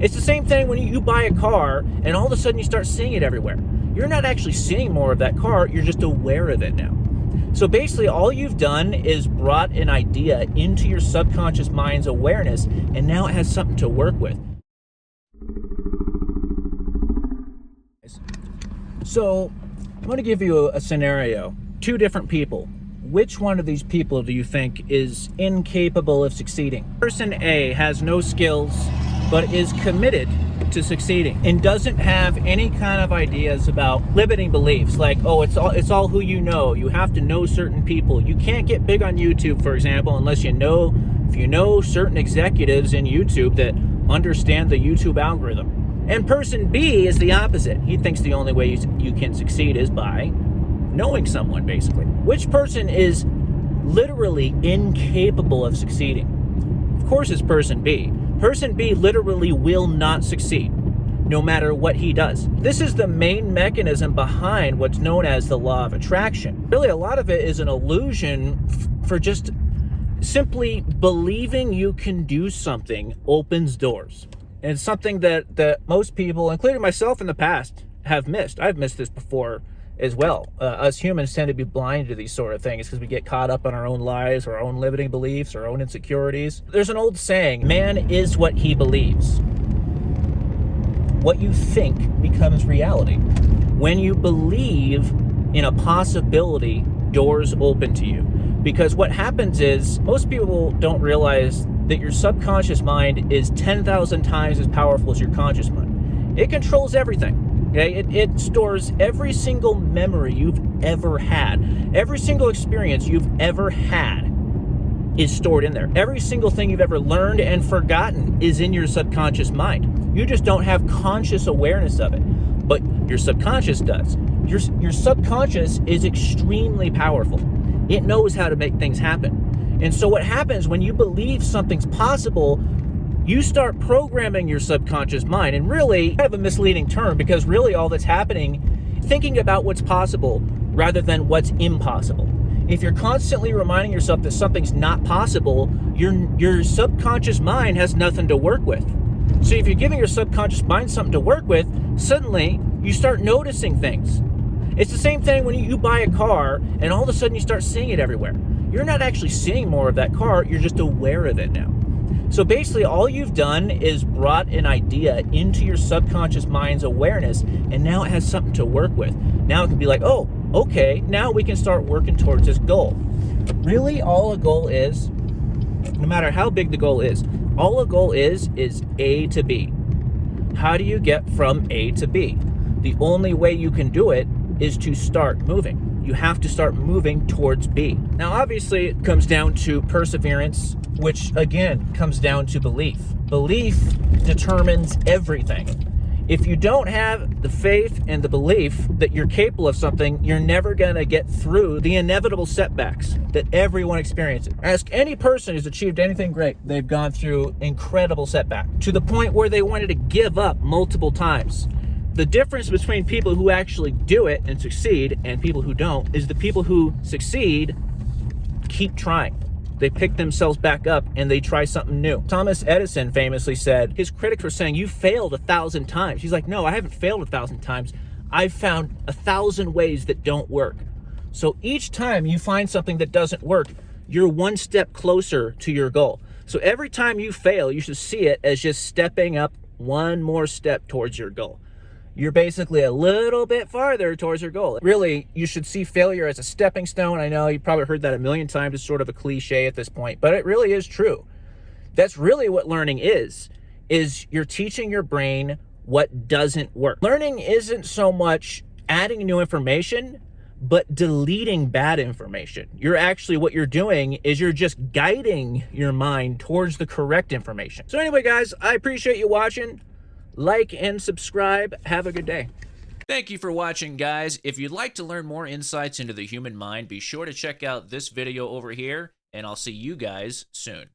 It's the same thing when you buy a car and all of a sudden you start seeing it everywhere. You're not actually seeing more of that car, you're just aware of it now. So basically all you've done is brought an idea into your subconscious mind's awareness, and now it has something to work with. So I'm going to give you a scenario. Two different people. Which one of these people do you think is incapable of succeeding? Person A has no skills but is committed to succeeding and doesn't have any kind of ideas about limiting beliefs like, oh, it's all who you know. You have to know certain people. You can't get big on YouTube, for example, unless you know certain executives in YouTube that understand the YouTube algorithm. And person B is the opposite. He thinks the only way you can succeed is by knowing someone, basically. Which person is literally incapable of succeeding? Of course it's person B. Person B literally will not succeed, no matter what he does. This is the main mechanism behind what's known as the law of attraction. Really, a lot of it is an illusion for just simply believing you can do something opens doors. And it's something that most people, including myself in the past, have missed. I've missed this before as well. Us humans tend to be blind to these sort of things because we get caught up in our own lives, our own limiting beliefs, our own insecurities. There's an old saying, man is what he believes. What you think becomes reality. When you believe in a possibility, doors open to you. Because what happens is, most people don't realize that your subconscious mind is 10,000 times as powerful as your conscious mind. It controls everything. Okay, it stores every single memory you've ever had. Every single experience you've ever had is stored in there. Every single thing you've ever learned and forgotten is in your subconscious mind. You just don't have conscious awareness of it, but your subconscious does. Your subconscious is extremely powerful. It knows how to make things happen. And so what happens when you believe something's possible, you start programming your subconscious mind. And really, kind of a misleading term, because really all that's happening, thinking about what's possible rather than what's impossible. If you're constantly reminding yourself that something's not possible, your subconscious mind has nothing to work with. So if you're giving your subconscious mind something to work with, suddenly you start noticing things. It's the same thing when you buy a car and all of a sudden you start seeing it everywhere. You're not actually seeing more of that car, you're just aware of it now. So basically all you've done is brought an idea into your subconscious mind's awareness, and now it has something to work with. Now it can be like, oh, okay, now we can start working towards this goal. Really, all a goal is, no matter how big the goal is, all a goal is A to B. How do you get from A to B? The only way you can do it is to start moving. You have to start moving towards B. Now, obviously, it comes down to perseverance, which again comes down to belief. Belief determines everything. If you don't have the faith and the belief that you're capable of something, you're never gonna get through the inevitable setbacks that everyone experiences. Ask any person who's achieved anything great. They've gone through incredible setback to the point where they wanted to give up multiple times. The difference between people who actually do it and succeed and people who don't is the people who succeed keep trying. They pick themselves back up and they try something new. Thomas Edison famously said, his critics were saying, you failed 1,000 times. He's like, no, I haven't failed 1,000 times. I've found 1,000 ways that don't work. So each time you find something that doesn't work, you're one step closer to your goal. So every time you fail, you should see it as just stepping up one more step towards your goal. You're basically a little bit farther towards your goal. Really, you should see failure as a stepping stone. I know you probably heard that a million times. It's sort of a cliche at this point, but it really is true. That's really what learning is you're teaching your brain what doesn't work. Learning isn't so much adding new information, but deleting bad information. What you're doing is you're just guiding your mind towards the correct information. So anyway, guys, I appreciate you watching. Like and subscribe. Have a good day. Thank you for watching, guys. If you'd like to learn more insights into the human mind, be sure to check out this video over here, and I'll see you guys soon.